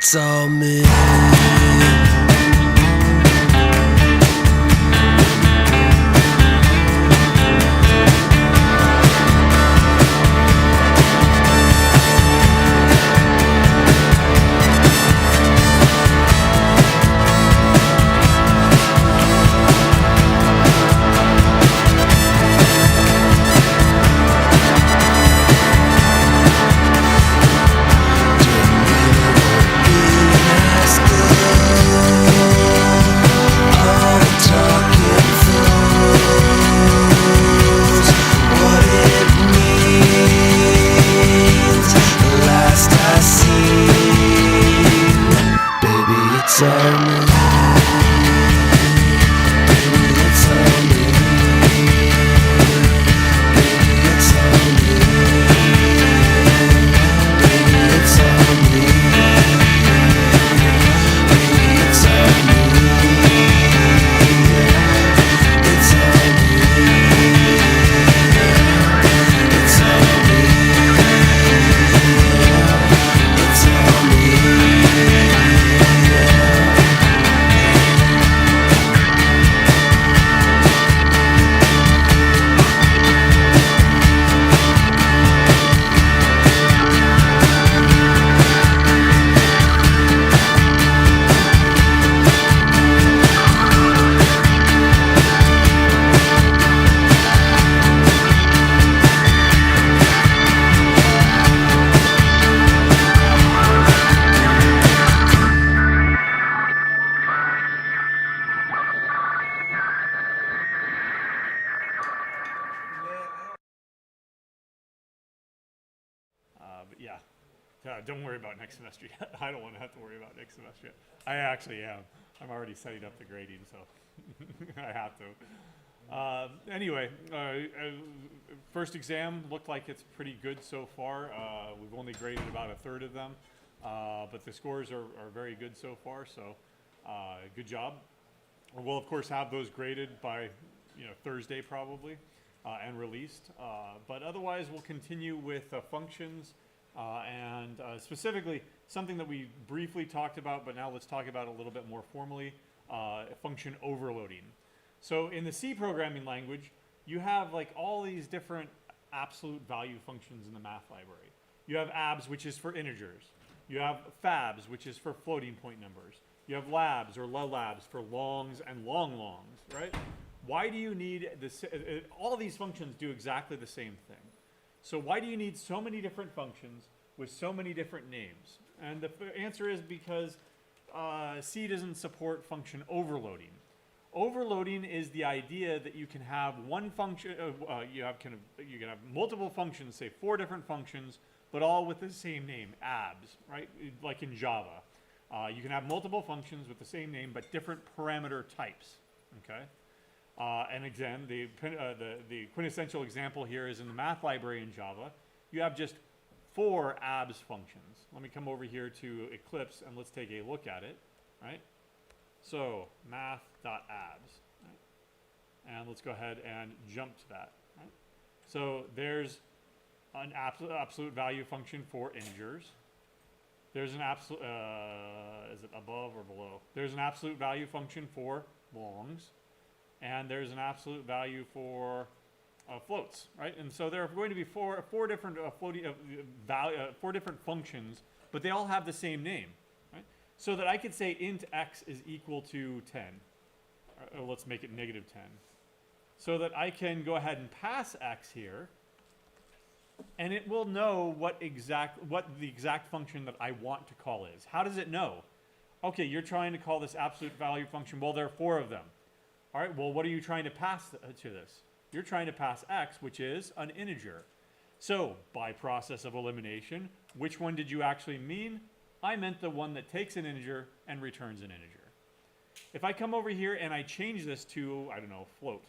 it's all me. It's all me. Baby, it's all me. Baby, it's all me. Baby, it's all me. Baby, it's all me. It's all me. It's all me. It's all me. But yeah, don't worry about next semester yet. I don't want to have to worry about next semester yet. I actually am. I'm already setting up the grading, so I have to. Anyway, first exam looked like it's pretty good so far. We've only graded about a third of them, but the scores are very good so far, so good job. We'll, of course, have those graded by Thursday probably and released. But otherwise, we'll continue with functions. And specifically, something that we briefly talked about, but now let's talk about a little bit more formally, function overloading. So in the C programming language, you have like all these different absolute value functions in the math library. You have abs, which is for integers. You have fabs, which is for floating point numbers. You have labs or labs for longs and long longs, right? Why do you need this? All these functions do exactly the same thing. So why do you need so many different functions with so many different names? And the answer is because C doesn't support function overloading. Overloading is the idea that you can have one function, you can have multiple functions, say 4 different functions, but all with the same name, abs, right? Like in Java. You can have multiple functions with the same name, but different parameter types, okay? And again, the quintessential example here is in the math library in Java. You have just 4 abs functions. Let me come over here to Eclipse and let's take a look at it, right? So math.abs, right? And let's go ahead and jump to that, right? So there's an absolute value function for integers. There's an absolute, is it above or below? There's an absolute value function for longs. And there's an absolute value for floats, right? And so there are going to be four different four different functions, but they all have the same name, right? So that I could say int x is equal to 10. Or let's make it negative 10. So that I can go ahead and pass x here, and it will know what the exact function that I want to call is. How does it know? Okay, you're trying to call this absolute value function. Well, there are 4 of them. All right, well, what are you trying to pass to this? You're trying to pass x, which is an integer. So, by process of elimination, which one did you actually mean? I meant the one that takes an integer and returns an integer. If I come over here and I change this to, I don't know, float,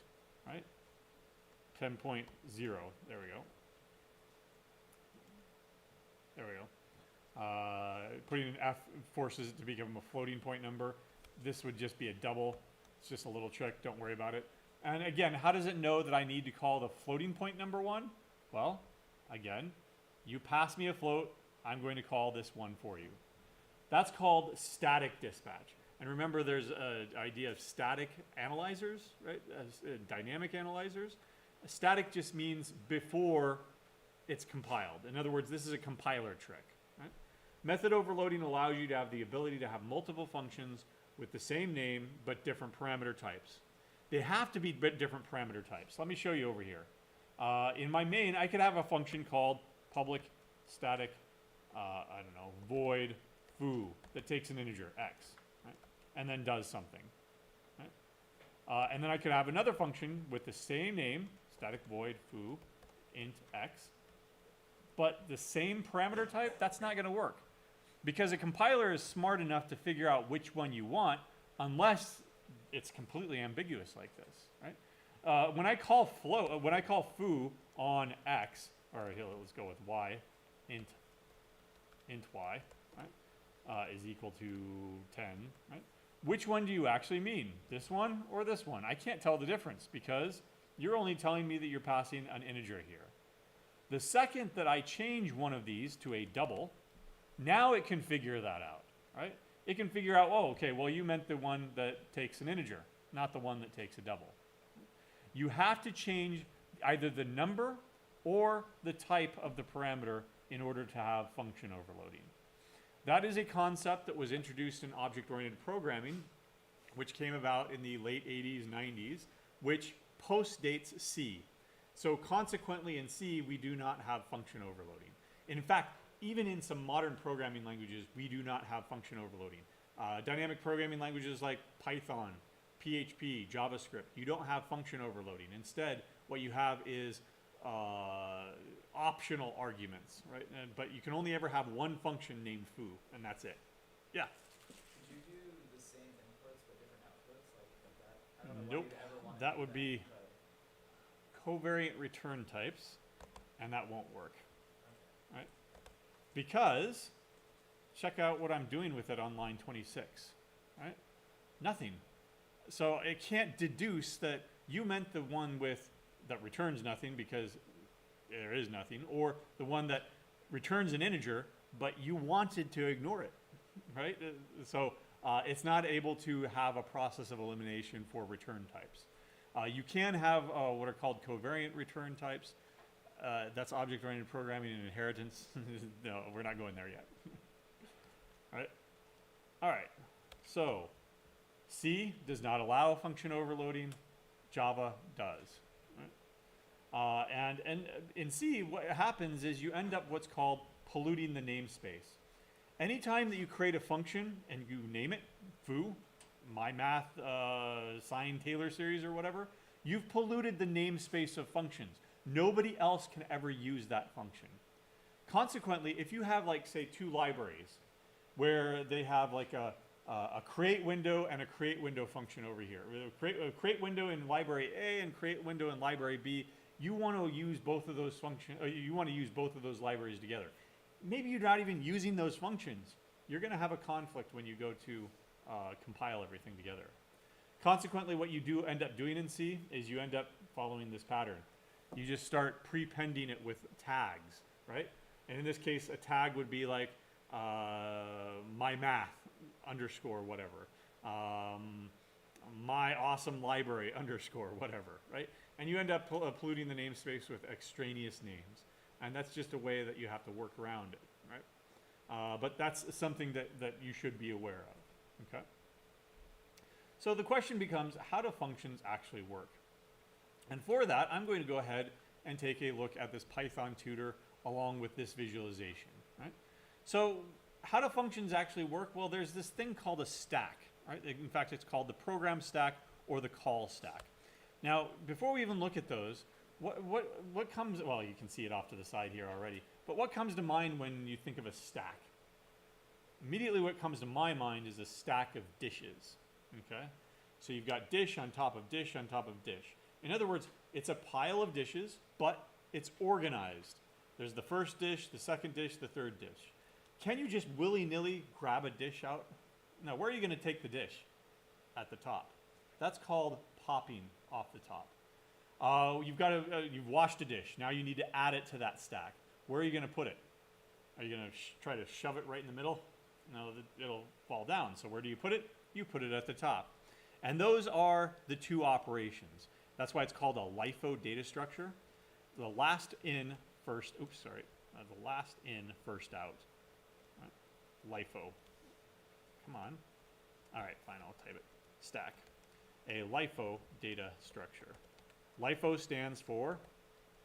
right? 10.0, there we go. There we go. Putting an F forces it to become a floating point number. This would just be a double. It's just a little trick, don't worry about it. And again, how does it know that I need to call the floating point number 1? Well, again, you pass me a float, I'm going to call this one for you. That's called static dispatch. And remember, there's an idea of static analyzers, right? Dynamic analyzers. Static just means before it's compiled. In other words, this is a compiler trick. Right? Method overloading allows you to have the ability to have multiple functions with the same name but different parameter types. They have to be different parameter types. Let me show you over here. In my main, I could have a function called public static, I don't know, void foo that takes an integer x, right? And then does something. Right? And then I could have another function with the same name, static void foo int x, but the same parameter type. That's not going to work because a compiler is smart enough to figure out which one you want unless it's completely ambiguous like this, right? When I call foo on x, or here, let's go with y, int y, right, is equal to 10, right? Which one do you actually mean? This one or this one? I can't tell the difference because you're only telling me that you're passing an integer here. The second that I change one of these to a double, now it can figure that out, right? It can figure out, oh, okay, well, you meant the one that takes an integer, not the one that takes a double. You have to change either the number or the type of the parameter in order to have function overloading. That is a concept that was introduced in object-oriented programming, which came about in the late 80s, 90s, which postdates C. So consequently in C, we do not have function overloading. In fact, even in some modern programming languages, we do not have function overloading. Dynamic programming languages like Python, PHP, JavaScript, you don't have function overloading. Instead, what you have is optional arguments, right? But you can only ever have one function named foo, and that's it. Yeah? Could you do the same inputs but different outputs? Like that? I don't know why Nope. you'd ever want to That do would be but- covariant return types, and that won't work, right? Because, check out what I'm doing with it on line 26, right? Nothing. So it can't deduce that you meant the one with that returns nothing because there is nothing, or the one that returns an integer, but you wanted to ignore it, right? So it's not able to have a process of elimination for return types. You can have what are called covariant return types. That's object-oriented programming and inheritance. No, we're not going there yet. All right. So C does not allow function overloading. Java does. Right? And in C, what happens is you end up what's called polluting the namespace. Anytime that you create a function and you name it foo, my math sine Taylor series or whatever, you've polluted the namespace of functions. Nobody else can ever use that function. Consequently, if you have, like, say, two libraries where they have like a create window and a create window function over here, a create window in library A and create window in library B, you want to use both of those functions. You want to use both of those libraries together. Maybe you're not even using those functions. You're going to have a conflict when you go to compile everything together. Consequently, what you do end up doing in C is you end up following this pattern. You just start prepending it with tags, right? And in this case, a tag would be like my math underscore whatever, my awesome library underscore whatever, right? And you end up polluting the namespace with extraneous names. And that's just a way that you have to work around it, right? But that's something that you should be aware of, okay? So the question becomes, how do functions actually work? And for that, I'm going to go ahead and take a look at this Python tutor along with this visualization, right? So how do functions actually work? Well, there's this thing called a stack, right? In fact, it's called the program stack or the call stack. Now, before we even look at those, what comes, well, you can see it off to the side here already, but what comes to mind when you think of a stack? Immediately what comes to my mind is a stack of dishes, okay? So you've got dish on top of dish on top of dish. In other words, it's a pile of dishes, but it's organized. There's the first dish, the second dish, the third dish. Can you just willy-nilly grab a dish out? Now, where are you going to take the dish? At the top. That's called popping off the top. You've washed a dish. Now you need to add it to that stack. Where are you going to put it? Are you going to try to shove it right in the middle? no, it'll fall down. So where do you put it? You put it at the top. And those are the two operations. That's why it's called a LIFO data structure. The last in, first, the last in, first out. Right? LIFO. Come on. All right, fine, I'll type it. Stack. A LIFO data structure. LIFO stands for,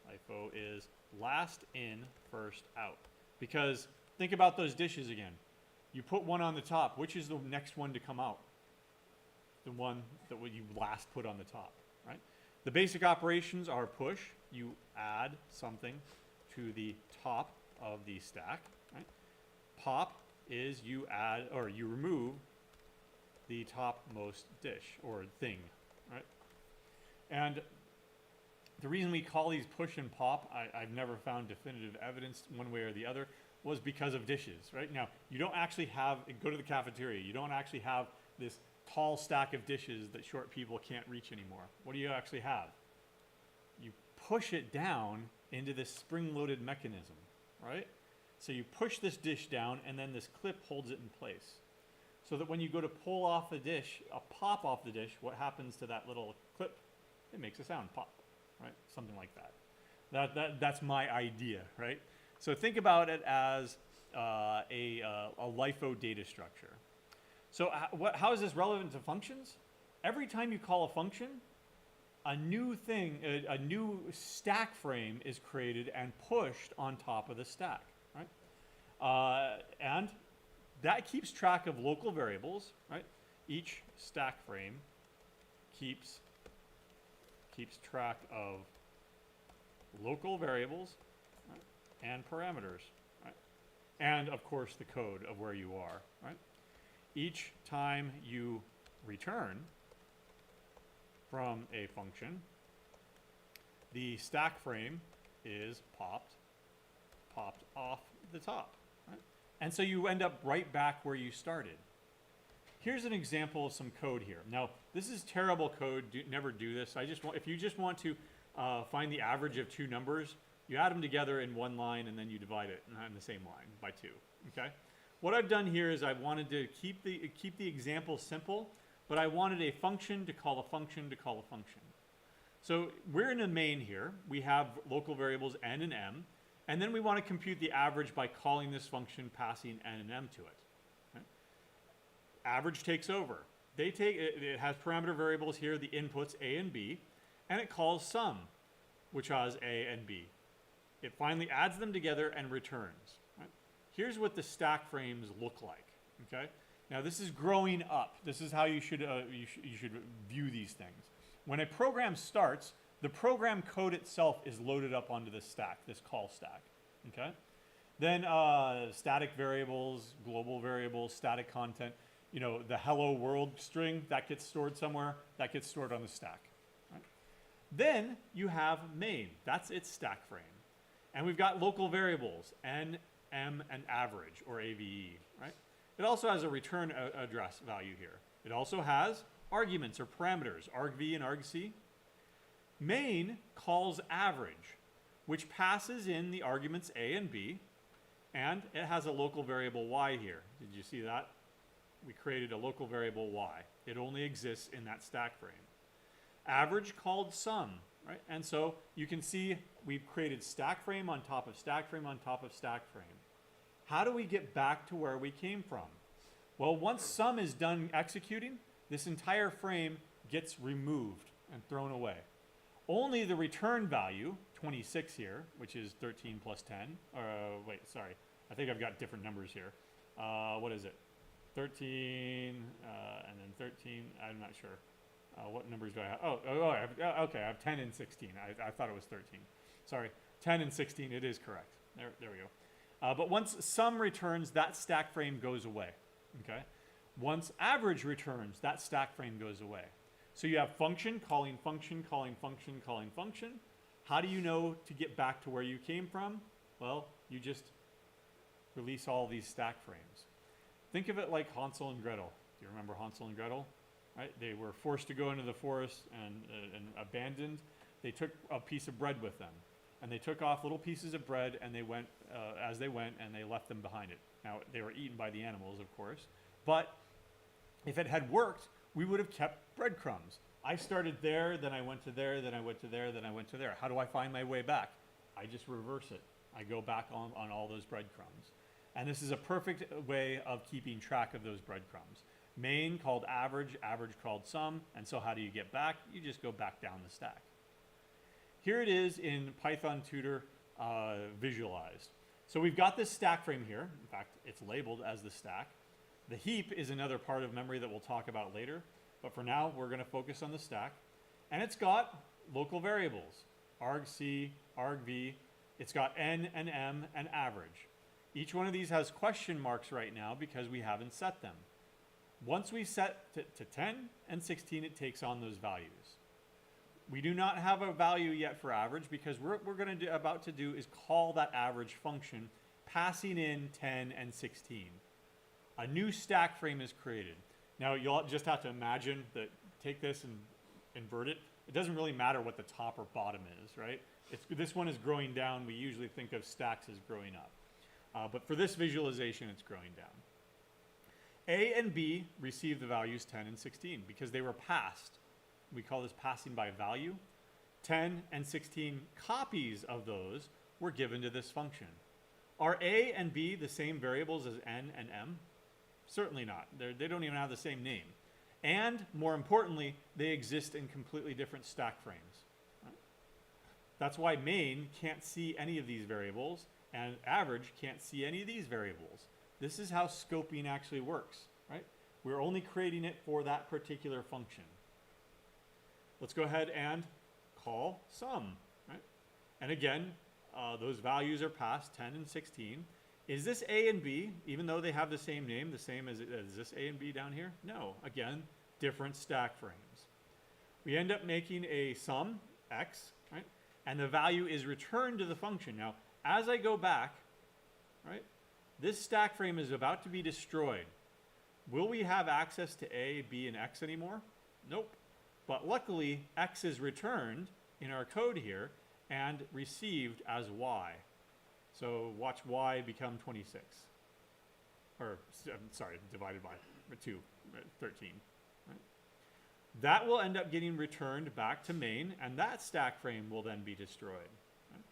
LIFO is last in, first out. Because think about those dishes again. You put one on the top. Which is the next one to come out? The one that you last put on the top, right? The basic operations are push. You add something to the top of the stack, right? Pop is you add or you remove the topmost dish or thing, right? And the reason we call these push and pop, I've never found definitive evidence one way or the other, was because of dishes, right? Now, you don't actually have, go to the cafeteria, you don't actually have this tall stack of dishes that short people can't reach anymore. What do you actually have? You push it down into this spring-loaded mechanism, right? So you push this dish down and then this clip holds it in place. So that when you go to pull off the dish, a pop off the dish, what happens to that little clip? It makes a sound, pop, right? Something like that. That's my idea, right? So think about it as a LIFO data structure. So how is this relevant to functions? Every time you call a function, a new thing, a new stack frame is created and pushed on top of the stack, right? And that keeps track of local variables, right? Each stack frame keeps track of local variables, right, and parameters, right? And of course the code of where you are, right? Each time you return from a function, the stack frame is popped off the top, right? And so you end up right back where you started. Here's an example of some code here. Now, this is terrible code. Never do this. If you just want to find the average of two numbers, you add them together in one line and then you divide it in the same line by 2. Okay. What I've done here is I wanted to keep the example simple, but I wanted a function to call a function to call a function. So we're in a main here. We have local variables n and m, and then we want to compute the average by calling this function, passing n and m to it. Okay? Average takes over. It has parameter variables here, the inputs a and b, and it calls sum, which has a and b. It finally adds them together and returns. Right? Here's what the stack frames look like. Okay. Now this is growing up. This is how you should view these things. When a program starts, the program code itself is loaded up onto this stack, this call stack. Okay. Then static variables, global variables, static content. You know, the hello world string that gets stored somewhere. That gets stored on the stack. Right? Then you have main. That's its stack frame. And we've got local variables, n, m, and average, or AVE, right? It also has a return address value here. It also has arguments or parameters, argv and argc. Main calls average, which passes in the arguments a and b, and it has a local variable y here. Did you see that? We created a local variable y. It only exists in that stack frame. Average called sum, right? And so you can see we've created stack frame on top of stack frame on top of stack frame. How do we get back to where we came from? Well, once sum is done executing, this entire frame gets removed and thrown away. Only the return value, 26 here, which is 13 plus 10, wait, sorry, I think I've got different numbers here. What is it? 13, and then 13, I'm not sure. What numbers do I have? Okay, I have 10 and 16. I thought it was 13. Sorry, 10 and 16, it is correct. There we go. But once sum returns, that stack frame goes away, okay? Once average returns, that stack frame goes away. So you have function, calling function, calling function, calling function. How do you know to get back to where you came from? Well, you just release all these stack frames. Think of it like Hansel and Gretel. Do you remember Hansel and Gretel? Right? They were forced to go into the forest and abandoned. They took a piece of bread with them. and they took off little pieces of bread, and they went, as they went, and they left them behind it. Now, they were eaten by the animals, of course, but if it had worked, we would have kept breadcrumbs. I started there, then I went to there, then I went to there, then I went to there. How do I find my way back? I just reverse it. I go back on all those breadcrumbs. And this is a perfect way of keeping track of those breadcrumbs. Main called average, average called sum, and so how do you get back? You just go back down the stack. Here it is in Python Tutor visualized. So we've got this stack frame here. In fact, it's labeled as the stack. The heap is another part of memory that we'll talk about later. But for now, we're going to focus on the stack. And it's got local variables, argc, argv. It's got n and m and average. Each one of these has question marks right now because we haven't set them. Once we set to 10 and 16, it takes on those values. We do not have a value yet for average because we're about to do is call that average function, passing in 10 and 16. A new stack frame is created. Now you'll just have to imagine that, take this and invert it. It doesn't really matter what the top or bottom is, right? This one is growing down. We usually think of stacks as growing up. But for this visualization, it's growing down. A and B receive the values 10 and 16 because they were passed. We call this passing by value. 10 and 16 copies of those were given to this function. Are A and B the same variables as n and m? Certainly not. They don't even have the same name. And more importantly, they exist in completely different stack frames. Right? That's why main can't see any of these variables and average can't see any of these variables. This is how scoping actually works, right? We're only creating it for that particular function. Let's go ahead and call sum, right? And again, those values are passed, 10 and 16. Is this A and B, even though they have the same name, the same as this A and B down here? No, again, different stack frames. We end up making a sum, x, right? And the value is returned to the function. Now, as I go back, right, this stack frame is about to be destroyed. Will we have access to A, B, and X anymore? Nope. But luckily, X is returned in our code here and received as Y. So watch Y become 26. Or, sorry, divided by 2, 13. Right? That will end up getting returned back to main, and that stack frame will then be destroyed. Right?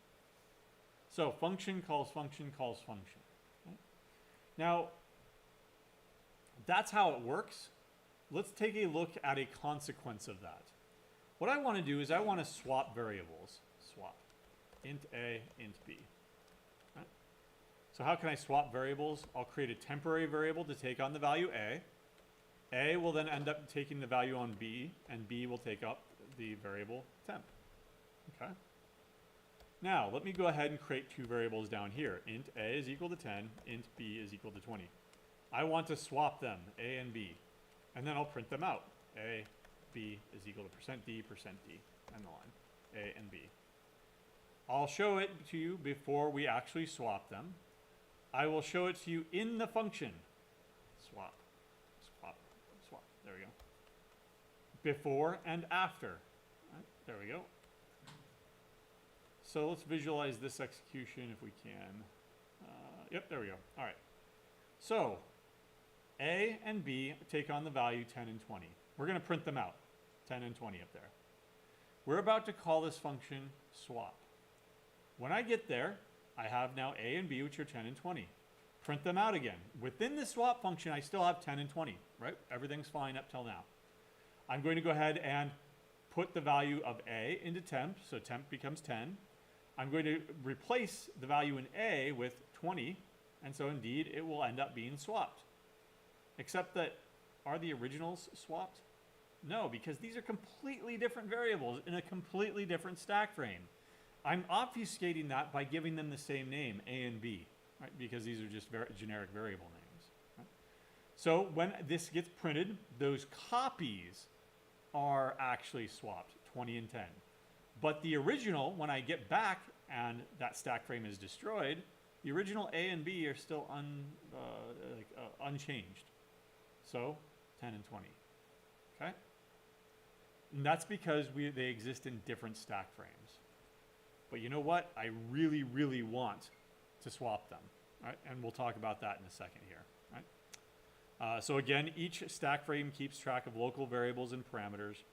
So function calls function calls function. Right? Now, that's how it works. Let's take a look at a consequence of that. What I want to do is I want to swap variables. Swap. Int A, int B. Right? So how can I swap variables? I'll create a temporary variable to take on the value A. A will then end up taking the value on B, and B will take up the variable temp. Okay. Now, let me go ahead and create two variables down here. Int A is equal to 10, int B is equal to 20. I want to swap them, A and B. And then I'll print them out. A, B is equal to %D, %D, and the line. A and B. I'll show it to you before we actually swap them. I will show it to you in the function. Swap, swap, swap. There we go. Before and after. Right, there we go. So let's visualize this execution if we can. Yep, there we go. All right. So A and B take on the value 10 and 20. We're going to print them out, 10 and 20 up there. We're about to call this function swap. When I get there, I have now A and B, which are 10 and 20. Print them out again. Within the swap function, I still have 10 and 20, right? Everything's fine up till now. I'm going to go ahead and put the value of A into temp, so temp becomes 10. I'm going to replace the value in A with 20, and so indeed it will end up being swapped. Except that, are the originals swapped? No, because these are completely different variables in a completely different stack frame. I'm obfuscating that by giving them the same name, A and B, right? Because these are just generic variable names. Right? So when this gets printed, those copies are actually swapped, 20 and 10. But the original, when I get back and that stack frame is destroyed, the original A and B are still unchanged. So 10 and 20. Okay? And that's because they exist in different stack frames. But you know what? I really, really want to swap them, right? And we'll talk about that in a second here, right? So again, each stack frame keeps track of local variables and parameters.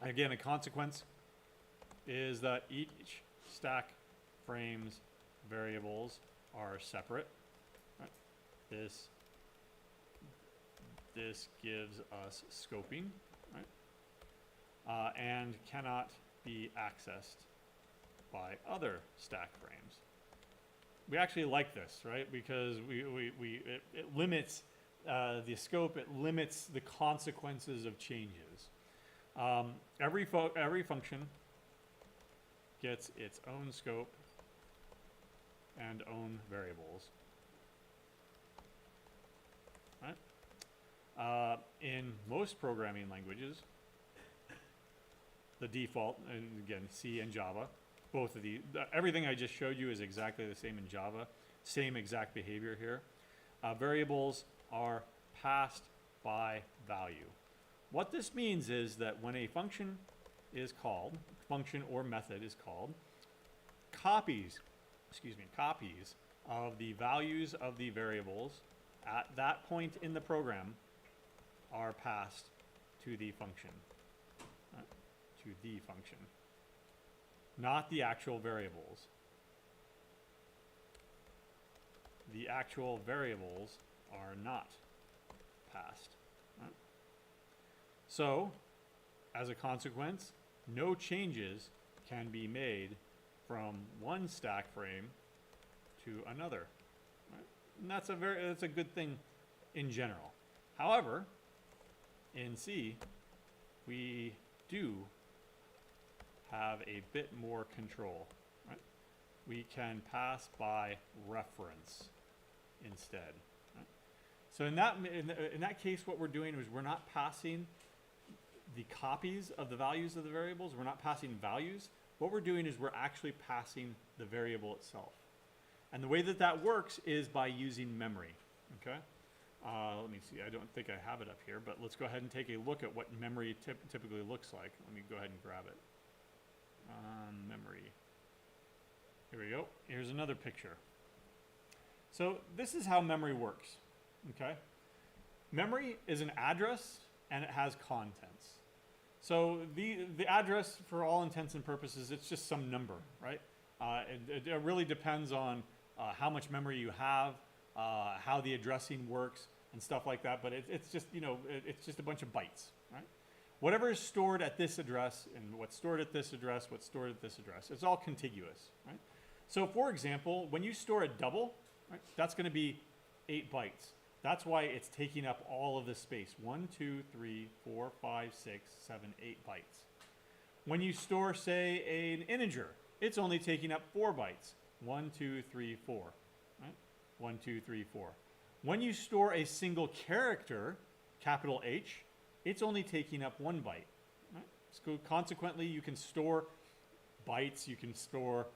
Again, a consequence is that each stack frame's variables are separate. Right? This gives us scoping, right? And cannot be accessed by other stack frames. We actually like this, right? Because it limits the scope, it limits the consequences of changes. Every function gets its own scope and own variables. Right? In most programming languages, the default, and again, C and Java, both of these, everything I just showed you is exactly the same in Java, same exact behavior here. Variables are passed by value. What this means is that when a function is called, function or method is called, copies of the values of the variables at that point in the program are passed to the function, right? To the function, not the actual variables. The actual variables are not passed. Right? So, as a consequence, no changes can be made from one stack frame to another. Right? And that's a good thing in general. However, in C, we do have a bit more control. Right? We can pass by reference instead. Right? So in that case, what we're doing is we're not passing the copies of the values of the variables. We're not passing values. What we're doing is we're actually passing the variable itself. And the way that that works is by using memory. Okay. Let me see. I don't think I have it up here, but let's go ahead and take a look at what memory typically looks like. Let me go ahead and grab it. Memory. Here we go. Here's another picture. So this is how memory works. Okay. Memory is an address and it has contents. So the address, for all intents and purposes, it's just some number, right? It really depends on how much memory you have, how the addressing works, and stuff like that. But it's just, it's just a bunch of bytes, right? Whatever is stored at this address and what's stored at this address, what's stored at this address, it's all contiguous, right? So for example, when you store a double, right, that's going to be 8 bytes. That's why it's taking up all of this space. 1, 2, 3, 4, 5, 6, 7, 8 bytes. When you store, say, an integer, it's only taking up 4 bytes. 1, 2, 3, 4. Right? 1, 2, 3, 4. When you store a single character, capital H, it's only taking up 1 byte. Right? So consequently, you can store bytes, you can store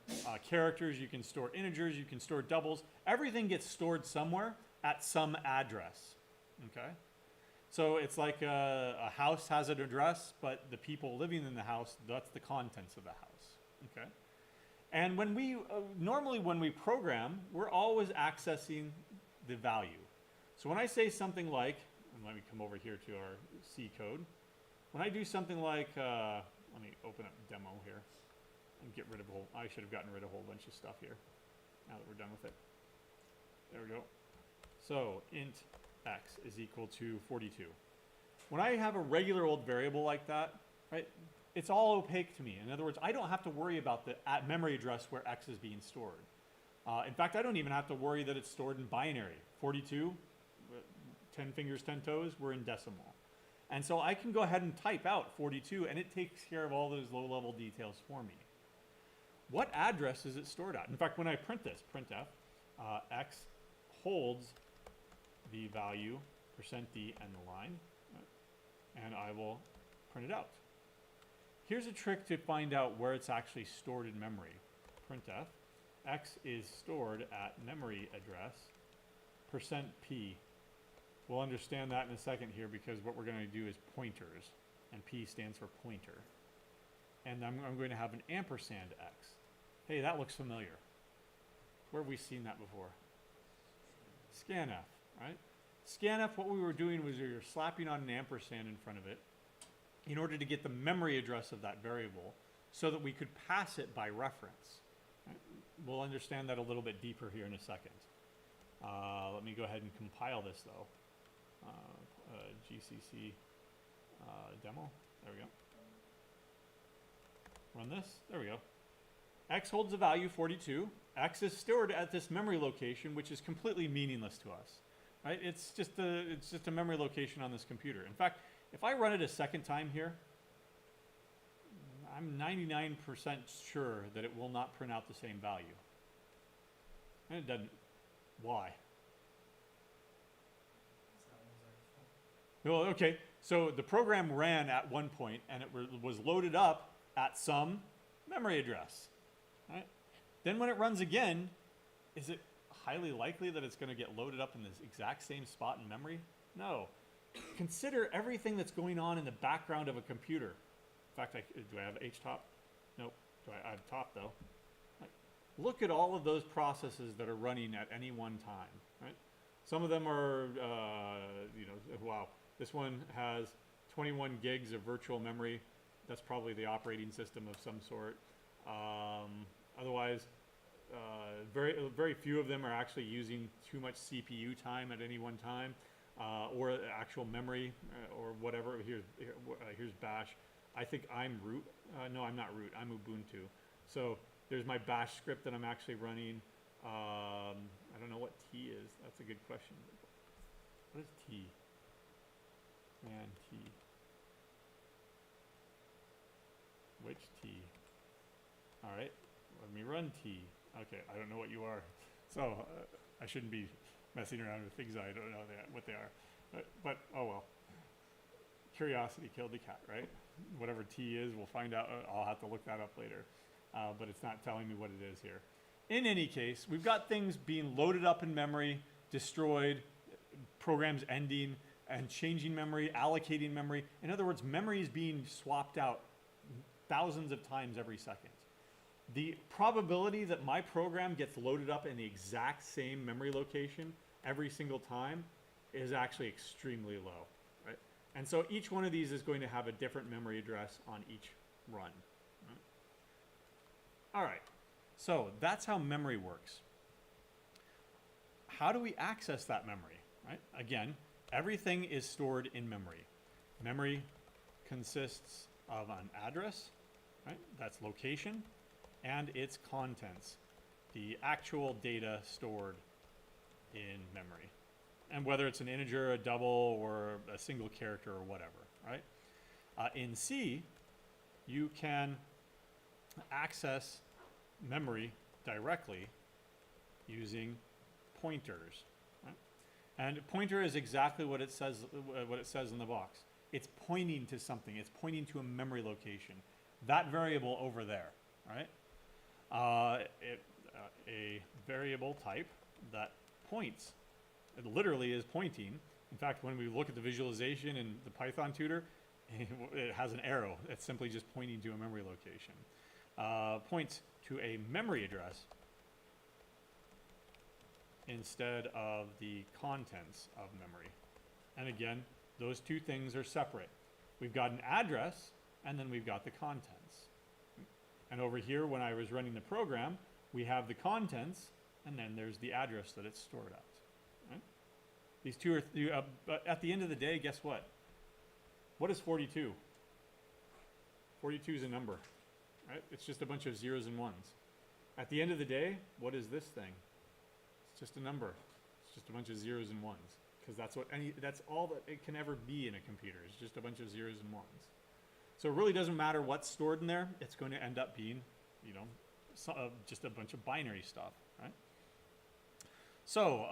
characters, you can store integers, you can store doubles. Everything gets stored somewhere at some address. Okay? So it's like a house has an address, but the people living in the house, that's the contents of the house. Okay? And when we, normally when we program, we're always accessing the value. So when I say something like, and let me come over here to our C code. When I do something like, let me open up demo here and get rid of I should have gotten rid of a whole bunch of stuff here now that we're done with it. There we go. So int x is equal to 42. When I have a regular old variable like that, right, it's all opaque to me. In other words, I don't have to worry about the memory address where x is being stored. In fact, I don't even have to worry that it's stored in binary. 42, 10 fingers, 10 toes, we're in decimal. And so I can go ahead and type out 42, and it takes care of all those low-level details for me. What address is it stored at? In fact, when I print this, printf, x holds the value, %d, and the line, and I will print it out. Here's a trick to find out where it's actually stored in memory. Printf, x is stored at memory address, %p. We'll understand that in a second here because what we're going to do is pointers, and p stands for pointer. And I'm going to have an ampersand x. Hey, that looks familiar. Where have we seen that before? Scanf, right? Scanf, what we were doing was we were slapping on an ampersand in front of it in order to get the memory address of that variable so that we could pass it by reference. Right? We'll understand that a little bit deeper here in a second. Let me go ahead and compile this though. GCC demo, there we go. Run this, there we go. X holds the value 42. X is stored at this memory location, which is completely meaningless to us, right? It's just a memory location on this computer. In fact, if I run it a second time here, I'm 99% sure that it will not print out the same value. And it doesn't. Why? Well, okay, so the program ran at one point and it was loaded up at some memory address, right? Then when it runs again, is it highly likely that it's going to get loaded up in this exact same spot in memory? No. Consider everything that's going on in the background of a computer. In fact, do I have HTOP? Nope. I have top though. Like, look at all of those processes that are running at any one time, right? Some of them are, wow. This one has 21 gigs of virtual memory. That's probably the operating system of some sort. Otherwise, very few of them are actually using too much CPU time at any one time, or actual memory, or whatever. Here's Bash. I think I'm root. No, I'm not root. I'm Ubuntu. So there's my Bash script that I'm actually running. I don't know what T is. That's a good question. What is T? Man, T. Which T? All right, let me run T. Okay, I don't know what you are. So I shouldn't be messing around with things I don't know what they are. But oh well. Curiosity killed the cat, right? Whatever T is, we'll find out. I'll have to look that up later. But it's not telling me what it is here. In any case, we've got things being loaded up in memory, destroyed, programs ending, and changing memory, allocating memory. In other words, memory is being swapped out thousands of times every second. The probability that my program gets loaded up in the exact same memory location every single time is actually extremely low, right? And so each one of these is going to have a different memory address on each run. Right? All right, so that's how memory works. How do we access that memory, right? Again, everything is stored in memory. Memory consists of an address, right? That's location, and its contents, the actual data stored in memory. And whether it's an integer, a double, or a single character, or whatever, right? In C, you can access memory directly using pointers. Right? And pointer is exactly what it says in the box. It's pointing to something. It's pointing to a memory location. That variable over there, right? A variable type that points. It literally is pointing. In fact, when we look at the visualization in the Python tutor, it has an arrow. It's simply just pointing to a memory location. Points to a memory address instead of the contents of memory. And again, those two things are separate. We've got an address, and then we've got the contents. And over here, when I was running the program, we have the contents, and then there's the address that it's stored at. Right? These two are, but at the end of the day, guess what? What is 42? 42 is a number, right? It's just a bunch of zeros and ones. At the end of the day, what is this thing? It's just a number. It's just a bunch of zeros and ones. Because that's all that it can ever be in a computer. It's just a bunch of zeros and ones. So it really doesn't matter what's stored in there. It's going to end up being, just a bunch of binary stuff, right? So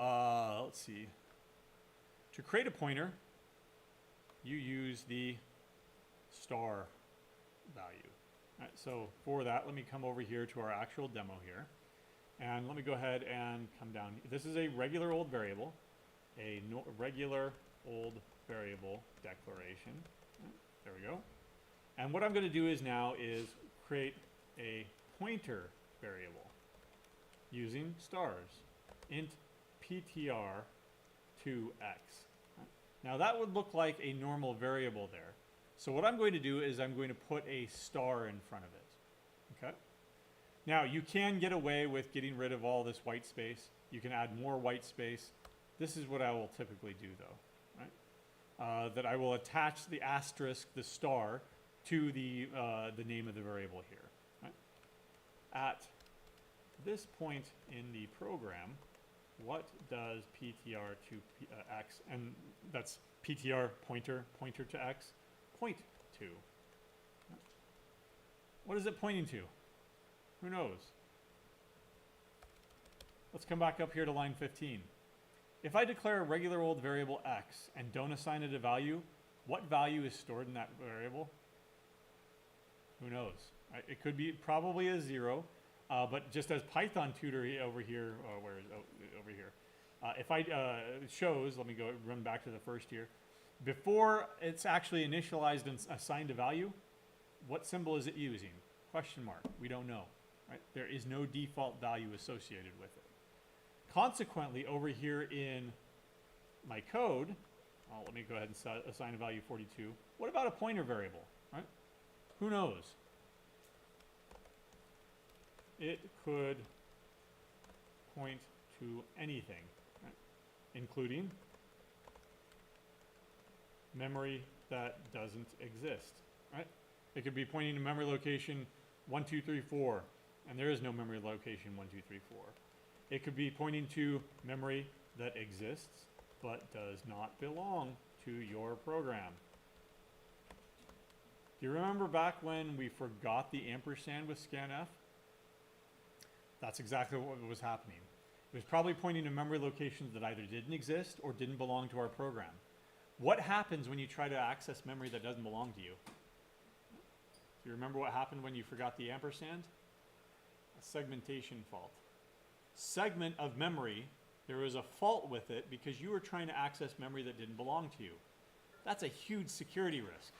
let's see. To create a pointer, you use the star value. Right, so for that, let me come over here to our actual demo here. And let me go ahead and come down. This is a regular old variable. Regular old variable declaration. There we go. And what I'm going to do is now create a pointer variable using stars. Int ptr to x. Now that would look like a normal variable there. So what I'm going to do is I'm going to put a star in front of it. Okay? Now you can get away with getting rid of all this white space. You can add more white space. This is what I will typically do though, right? That I will attach the asterisk, the star, to the name of the variable here. Right? At this point in the program, what does ptr to x, and that's ptr pointer to x, point to? What is it pointing to? Who knows? Let's come back up here to line 15. If I declare a regular old variable x and don't assign it a value, what value is stored in that variable? Who knows? Right? It could be probably a 0, but just as Python tutor over here, where is over here? If I shows, let me go run back to the first here. Before it's actually initialized and assigned a value, what symbol is it using? Question mark. We don't know. Right? There is no default value associated with it. Consequently, over here in my code, let me go ahead and assign a value 42. What about a pointer variable? Right? Who knows? It could point to anything, right? Including memory that doesn't exist. Right? It could be pointing to memory location 1, 2, 3, 4, and there is no memory location 1, 2, 3, 4. It could be pointing to memory that exists but does not belong to your program. Do you remember back when we forgot the ampersand with scanf? That's exactly what was happening. It was probably pointing to memory locations that either didn't exist or didn't belong to our program. What happens when you try to access memory that doesn't belong to you? Do you remember what happened when you forgot the ampersand? A segmentation fault. Segment of memory, there was a fault with it because you were trying to access memory that didn't belong to you. That's a huge security risk.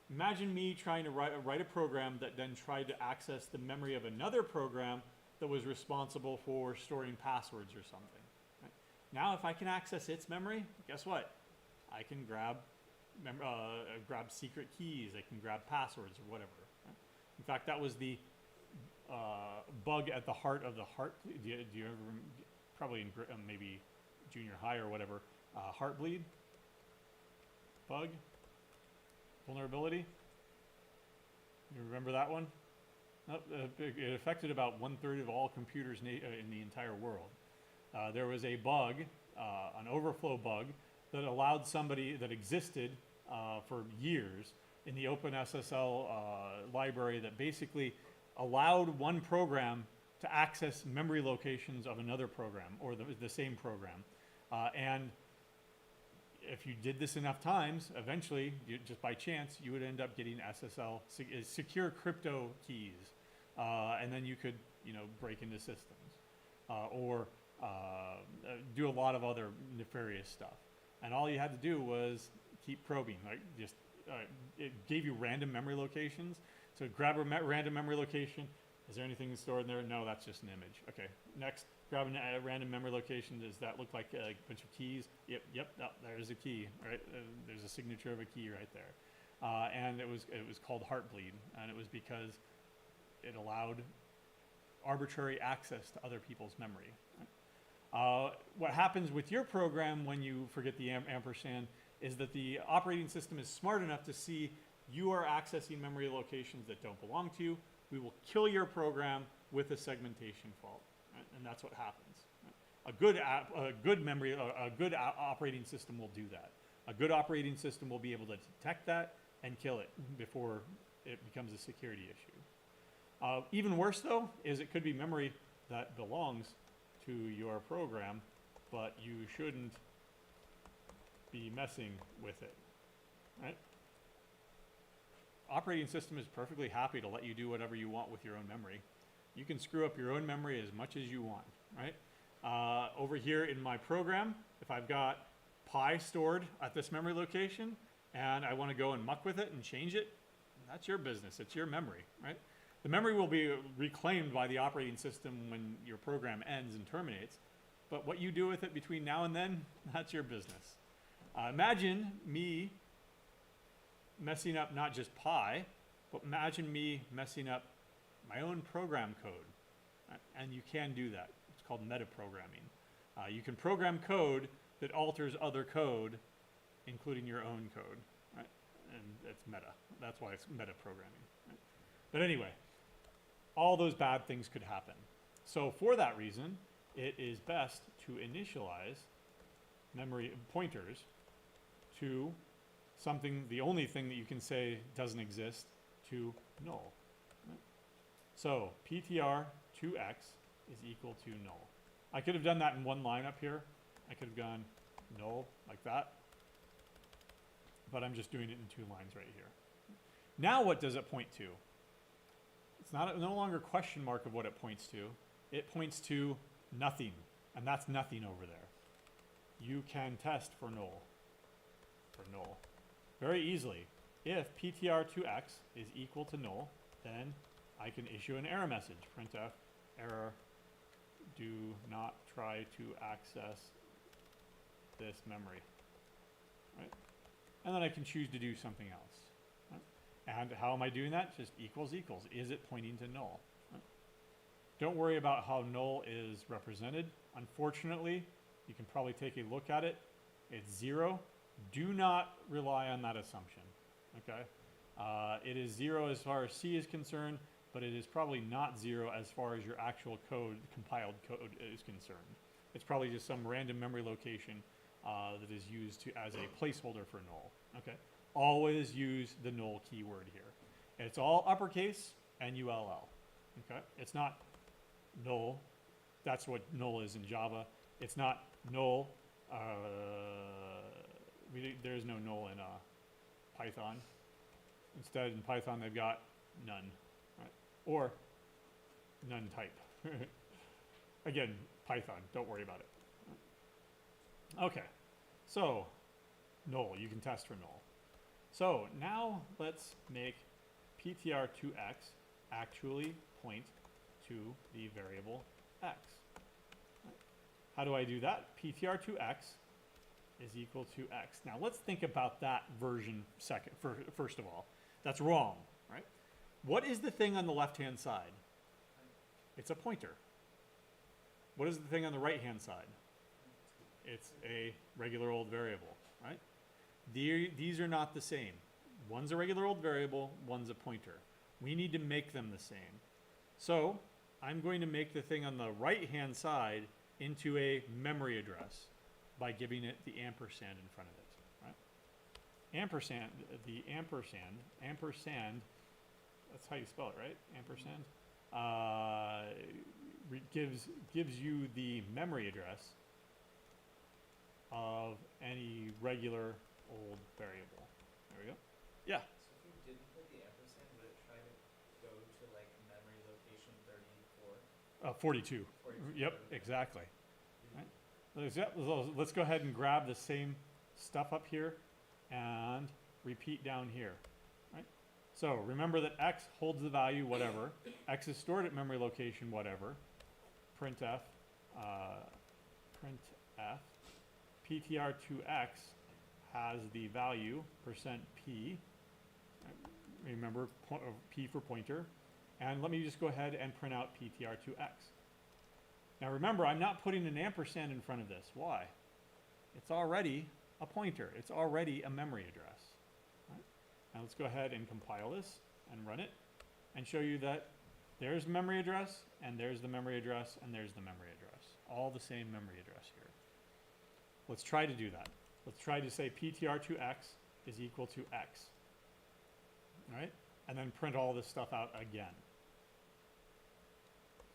Imagine me trying to write a program that then tried to access the memory of another program that was responsible for storing passwords or something. Right? Now if I can access its memory, guess what? I can grab secret keys, I can grab passwords or whatever. Right? In fact, that was the bug at the heart of the Heartbleed. Do you ever, probably in maybe junior high or whatever, Heartbleed bug, vulnerability. You remember that one? Nope, it affected about 1/3 of all computers in the entire world. There was a bug, an overflow bug, that allowed somebody that existed for years in the OpenSSL library that basically allowed one program to access memory locations of another program or the same program. And if you did this enough times, eventually, just by chance, you would end up getting SSL, secure crypto keys. And then you could, break into systems or do a lot of other nefarious stuff. And all you had to do was keep probing, like it gave you random memory locations. So grab a random memory location. Is there anything stored in there? No, that's just an image. Okay, next, grab a random memory location. Does that look like a bunch of keys? Yep, oh, there's a key, right? There's a signature of a key right there. And it was called Heartbleed, and it was because it allowed arbitrary access to other people's memory. Right? What happens with your program when you forget the ampersand is that the operating system is smart enough to see you are accessing memory locations that don't belong to you. We will kill your program with a segmentation fault, right? And that's what happens. Right? A good operating system will do that. A good operating system will be able to detect that and kill it before it becomes a security issue. Even worse, though, is it could be memory that belongs to your program, but you shouldn't be messing with it, right? Operating system is perfectly happy to let you do whatever you want with your own memory. You can screw up your own memory as much as you want, right? Over here in my program, if I've got pi stored at this memory location and I want to go and muck with it and change it, that's your business. It's your memory, right? The memory will be reclaimed by the operating system when your program ends and terminates. But what you do with it between now and then, that's your business. Imagine me messing up not just Pi, but imagine me messing up my own program code. And you can do that. It's called metaprogramming. You can program code that alters other code, including your own code. Right? And it's meta. That's why it's metaprogramming. Right? But anyway, all those bad things could happen. So for that reason, it is best to initialize memory pointers to something, the only thing that you can say doesn't exist, to null. Right? So ptr2x is equal to null. I could have done that in one line up here. I could have gone null like that. But I'm just doing it in 2 lines right here. Now what does it point to? It's no longer question mark of what it points to. It points to nothing. And that's nothing over there. You can test for null. Very easily. If ptr2x is equal to null, then I can issue an error message. Printf error, do not try to access this memory. Right? And then I can choose to do something else. Right? And how am I doing that? Just equals equals. Is it pointing to null? Right? Don't worry about how null is represented. Unfortunately, you can probably take a look at it. It's 0. Do not rely on that assumption. Okay? It is 0 as far as C is concerned, but it is probably not 0 as far as your actual code, compiled code is concerned. It's probably just some random memory location that is used as a placeholder for null. Okay? Always use the null keyword here. It's all uppercase N-U-L-L. Okay? It's not null. That's what null is in Java. It's not null. There is no null in Python. Instead, in Python, they've got none, right? Or none type. Again, Python, don't worry about it. Okay, so null, you can test for null. So now let's make ptr2x actually point to the variable x. Right. How do I do that? ptr2x is equal to x. Now let's think about that version first of all. That's wrong, right? What is the thing on the left-hand side? It's a pointer. What is the thing on the right-hand side? It's a regular old variable, right? These are not the same. One's a regular old variable, one's a pointer. We need to make them the same. So I'm going to make the thing on the right-hand side into a memory address by giving it the ampersand in front of it, right? Ampersand, the ampersand, that's how you spell it, right? Ampersand, gives you the memory address of any regular old variable. There we go. Yeah. So if you didn't put the ampersand, would it try to go to like memory location 34? 42. 42. Yep, exactly. Let's go ahead and grab the same stuff up here and repeat down here. Right? So remember that x holds the value whatever. X is stored at memory location whatever. Printf ptr2x has the value %p. Right? Remember p for pointer. And let me just go ahead and print out ptr2x. Now remember, I'm not putting an ampersand in front of this. Why? It's already a pointer. It's already a memory address. Right? Now let's go ahead and compile this and run it and show you that there's the memory address, and there's the memory address, and there's the memory address. All the same memory address here. Let's try to do that. Let's try to say ptr2x is equal to x. All right? And then print all this stuff out again.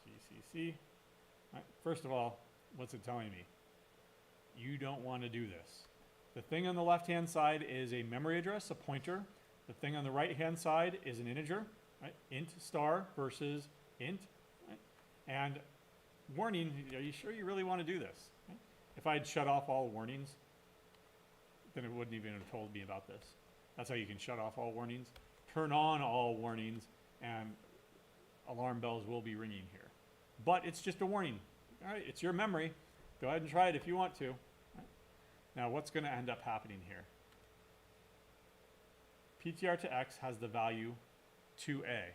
CCC. Right. First of all, what's it telling me? You don't want to do this. The thing on the left-hand side is a memory address, a pointer. The thing on the right-hand side is an integer, right? Int star versus int. Right? And warning, are you sure you really want to do this? Right? If I'd shut off all warnings, then it wouldn't even have told me about this. That's how you can shut off all warnings. Turn on all warnings, and alarm bells will be ringing here. But it's just a warning. All right, it's your memory. Go ahead and try it if you want to. All right. Now, what's going to end up happening here? PTR to X has the value 2A.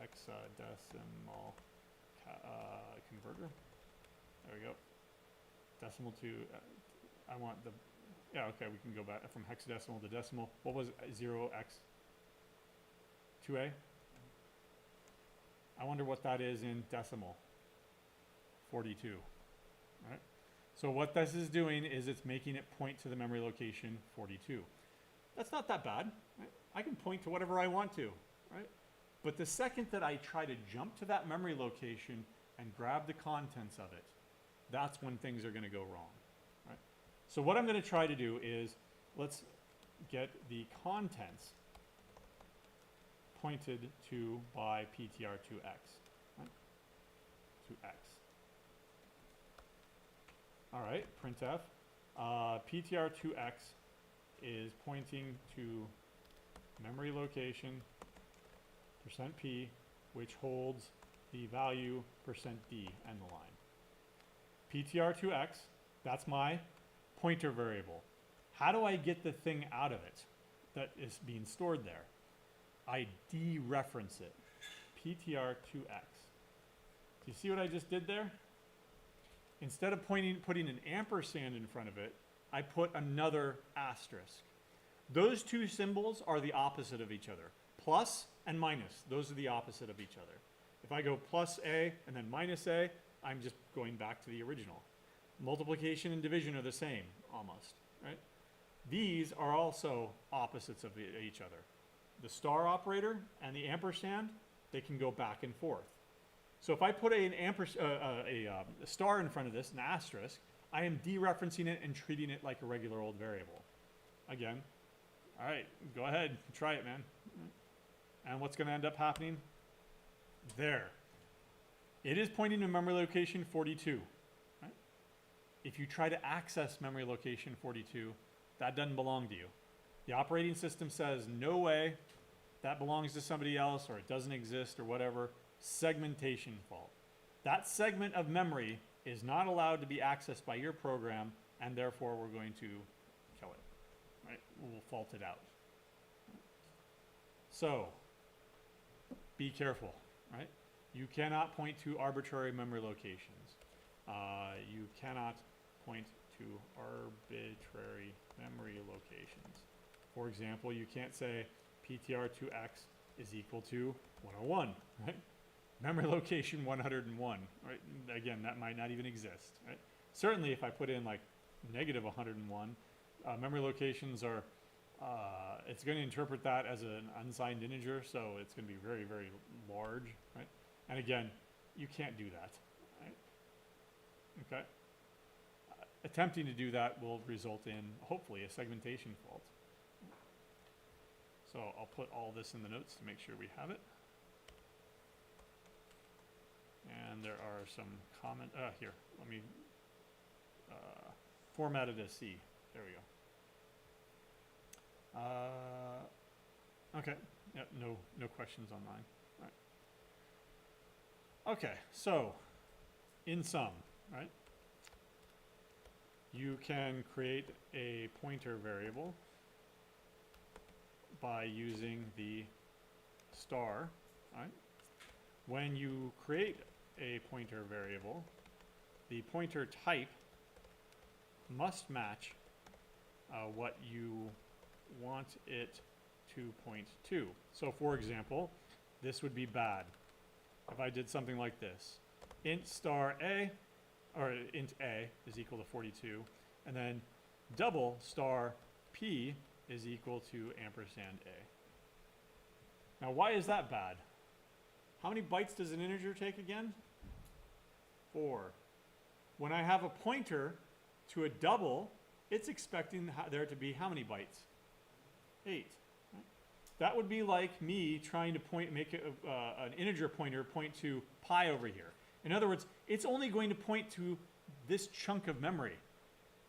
Hexadecimal converter. There we go. Decimal to, I want the, yeah, okay, we can go back from hexadecimal to decimal. What was it, 0x? 2A? I wonder what that is in decimal. 42. Right? So what this is doing is it's making it point to the memory location 42. That's not that bad. Right? I can point to whatever I want to. Right? But the second that I try to jump to that memory location and grab the contents of it, that's when things are going to go wrong. Right? So what I'm going to try to do is, let's get the contents pointed to by PTR to X. Right? To X. All right, printf. PTR to X is pointing to memory location %p, which holds the value %d end the line. PTR to X, that's my pointer variable. How do I get the thing out of it that is being stored there? I dereference it. PTR to X. Do you see what I just did there? Instead of putting an ampersand in front of it, I put another asterisk. Those two symbols are the opposite of each other. Plus and minus, those are the opposite of each other. If I go plus A and then minus A, I'm just going back to the original. Multiplication and division are the same, almost, right? These are also opposites of each other. The star operator and the ampersand, they can go back and forth. So if I put a star in front of this, an asterisk, I am dereferencing it and treating it like a regular old variable. Again, all right, go ahead, try it, man. And what's going to end up happening? There. It is pointing to memory location 42. Right? If you try to access memory location 42, that doesn't belong to you. The operating system says, no way, that belongs to somebody else, or it doesn't exist, or whatever. Segmentation fault. That segment of memory is not allowed to be accessed by your program, and therefore we're going to kill it. Right? We'll fault it out. So, be careful, right? You cannot point to arbitrary memory locations. You cannot point to arbitrary memory locations. For example, you can't say PTR2X is equal to 101, right? Memory location 101, right? Again, that might not even exist, right? Certainly if I put in like negative 101, memory locations are, it's going to interpret that as an unsigned integer, so it's going to be very, very large, right? And again, you can't do that, right? Okay? Attempting to do that will result in, hopefully, a segmentation fault. So I'll put all this in the notes to make sure we have it. And there are some comment, here, let me format it as C. There we go. Okay, yep, no questions online. All right. Okay, so in sum, right? You can create a pointer variable by using the star, right? When you create a pointer variable, the pointer type must match what you want it to point to. So for example, this would be bad if I did something like this. Int star A, or int A is equal to 42, and then double star P is equal to ampersand A. Now why is that bad? How many bytes does an integer take again? 4. When I have a pointer to a double, it's expecting there to be how many bytes? 8. That would be like me trying to make an integer pointer point to pi over here. In other words, it's only going to point to this chunk of memory.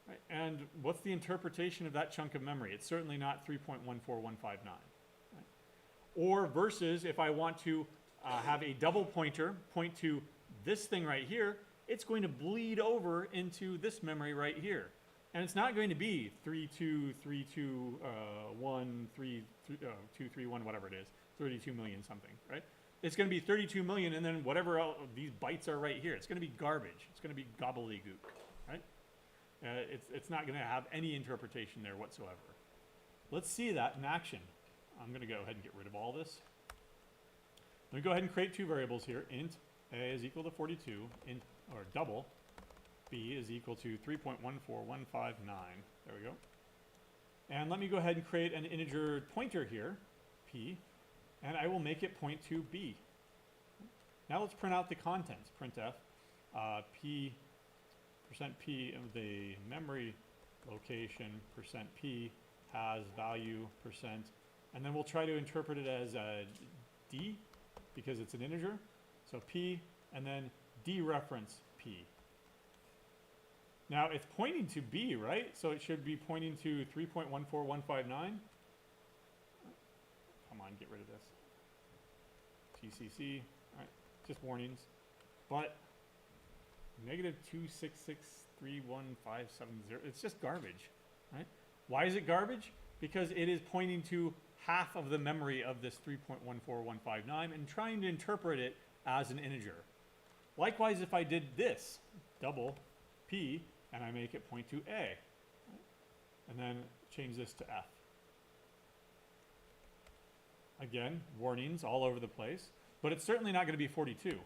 Right? And what's the interpretation of that chunk of memory? It's certainly not 3.14159. Right? Or versus if I want to have a double pointer point to this thing right here, it's going to bleed over into this memory right here. And it's not going to be 3231, whatever it is, 32 million something, right? It's going to be 32 million and then whatever else, these bytes are right here. It's going to be garbage. It's going to be gobbledygook, right? It's not going to have any interpretation there whatsoever. Let's see that in action. I'm going to go ahead and get rid of all this. Let me go ahead and create two variables here. Int a is equal to 42, int, or double b is equal to 3.14159. There we go. And let me go ahead and create an integer pointer here, p, and I will make it point to b. Now let's print out the contents. Printf p %p of the memory location %p has value %, and then we'll try to interpret it as d because it's an integer. So p and then dereference p. Now it's pointing to b, right? So it should be pointing to 3.14159. Come on, get rid of this. TCC, all right, just warnings. But negative 26631,570, it's just garbage, right? Why is it garbage? Because it is pointing to half of the memory of this 3.14159 and trying to interpret it as an integer. Likewise, if I did this, double p, and I make it point to a, and then change this to f. Again, warnings all over the place, but it's certainly not going to be 42.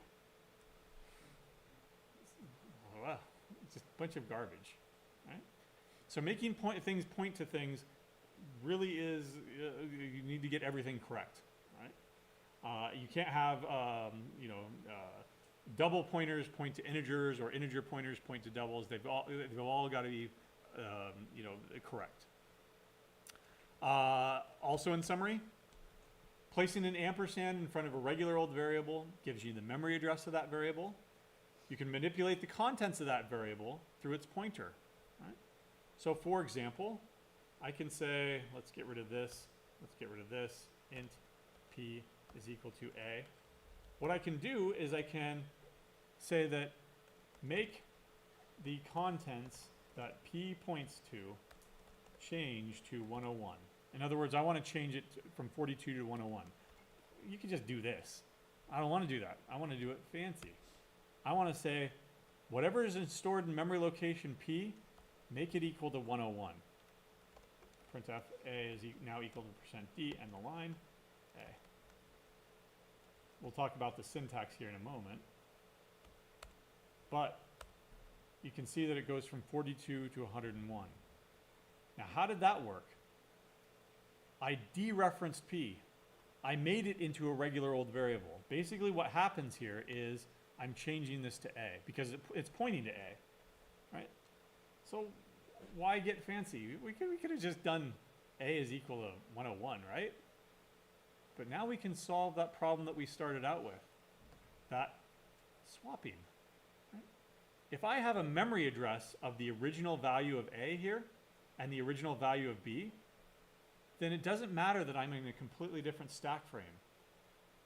Wow, it's just a bunch of garbage, right? So making things point to things really is, you need to get everything correct, right? You can't have, double pointers point to integers or integer pointers point to doubles. They've all got to be, correct. Also in summary, placing an ampersand in front of a regular old variable gives you the memory address of that variable. You can manipulate the contents of that variable through its pointer, right? So for example, I can say, let's get rid of this, int p is equal to a. What I can do is I can say that make the contents that p points to change to 101. In other words, I want to change it from 42 to 101. You can just do this. I don't want to do that. I want to do it fancy. I want to say whatever is stored in memory location p, make it equal to 101. Printf a is now equal to %d and the line a. We'll talk about the syntax here in a moment. But you can see that it goes from 42 to 101. Now, how did that work? I dereferenced p. I made it into a regular old variable. Basically what happens here is I'm changing this to a because it's pointing to a, right? So why get fancy? We could have just done a is equal to 101, right? But now we can solve that problem that we started out with, that swapping. Right? If I have a memory address of the original value of a here and the original value of b, then it doesn't matter that I'm in a completely different stack frame.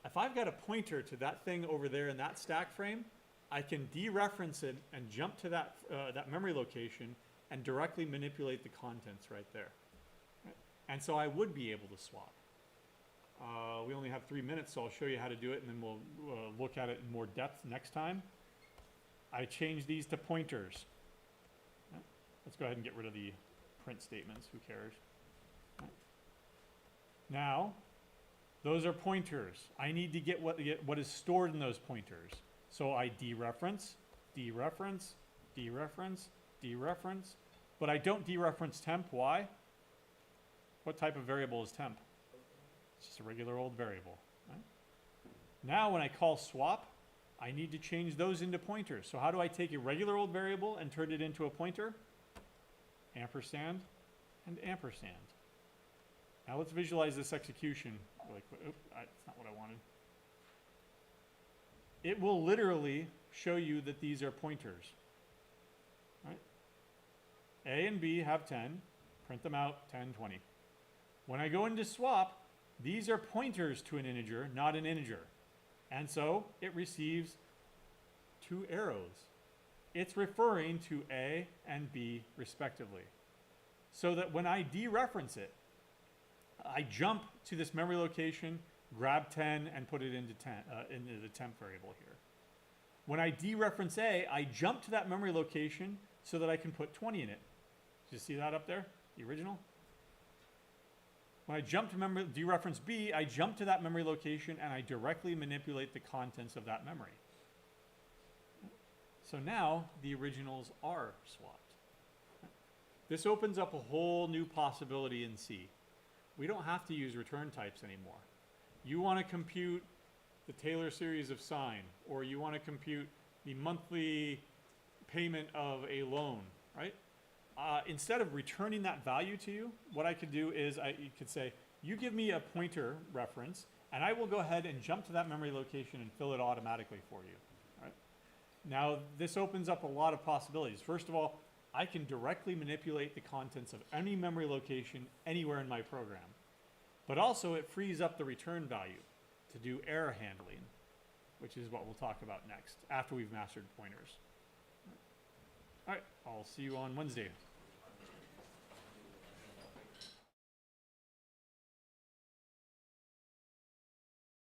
If I've got a pointer to that thing over there in that stack frame, I can dereference it and jump to that, that memory location and directly manipulate the contents right there. Right? And so I would be able to swap. We only have 3 minutes, so I'll show you how to do it, and then we'll look at it in more depth next time. I changed these to pointers. Right? Let's go ahead and get rid of the print statements. Who cares? Right? Now, those are pointers. I need to get what is stored in those pointers. So I dereference, dereference, dereference, dereference, but I don't dereference temp. Why? What type of variable is temp? It's just a regular old variable. Right? Now when I call swap, I need to change those into pointers. So how do I take a regular old variable and turn it into a pointer? Ampersand and ampersand. Now let's visualize this execution really quick. Oops, that's not what I wanted. It will literally show you that these are pointers. Right? A and B have 10. Print them out, 10, 20. When I go into swap, These are pointers to an integer, not an integer. And so it receives two arrows. It's referring to A and B respectively. So that when I dereference it, I jump to this memory location, grab 10, and put it into the temp variable here. When I dereference A, I jump to that memory location so that I can put 20 in it. Did you see that up there, the original? When I jump to dereference B, I jump to that memory location and I directly manipulate the contents of that memory. So now the originals are swapped. This opens up a whole new possibility in C. We don't have to use return types anymore. You want to compute the Taylor series of sine, or you want to compute the monthly payment of a loan, right? Instead of returning that value to you, what I could do is you could say, you give me a pointer reference, and I will go ahead and jump to that memory location and fill it automatically for you. Right? Now, this opens up a lot of possibilities. First of all, I can directly manipulate the contents of any memory location anywhere in my program. But also, it frees up the return value to do error handling, which is what we'll talk about next, after we've mastered pointers. All right, I'll see you on Wednesday.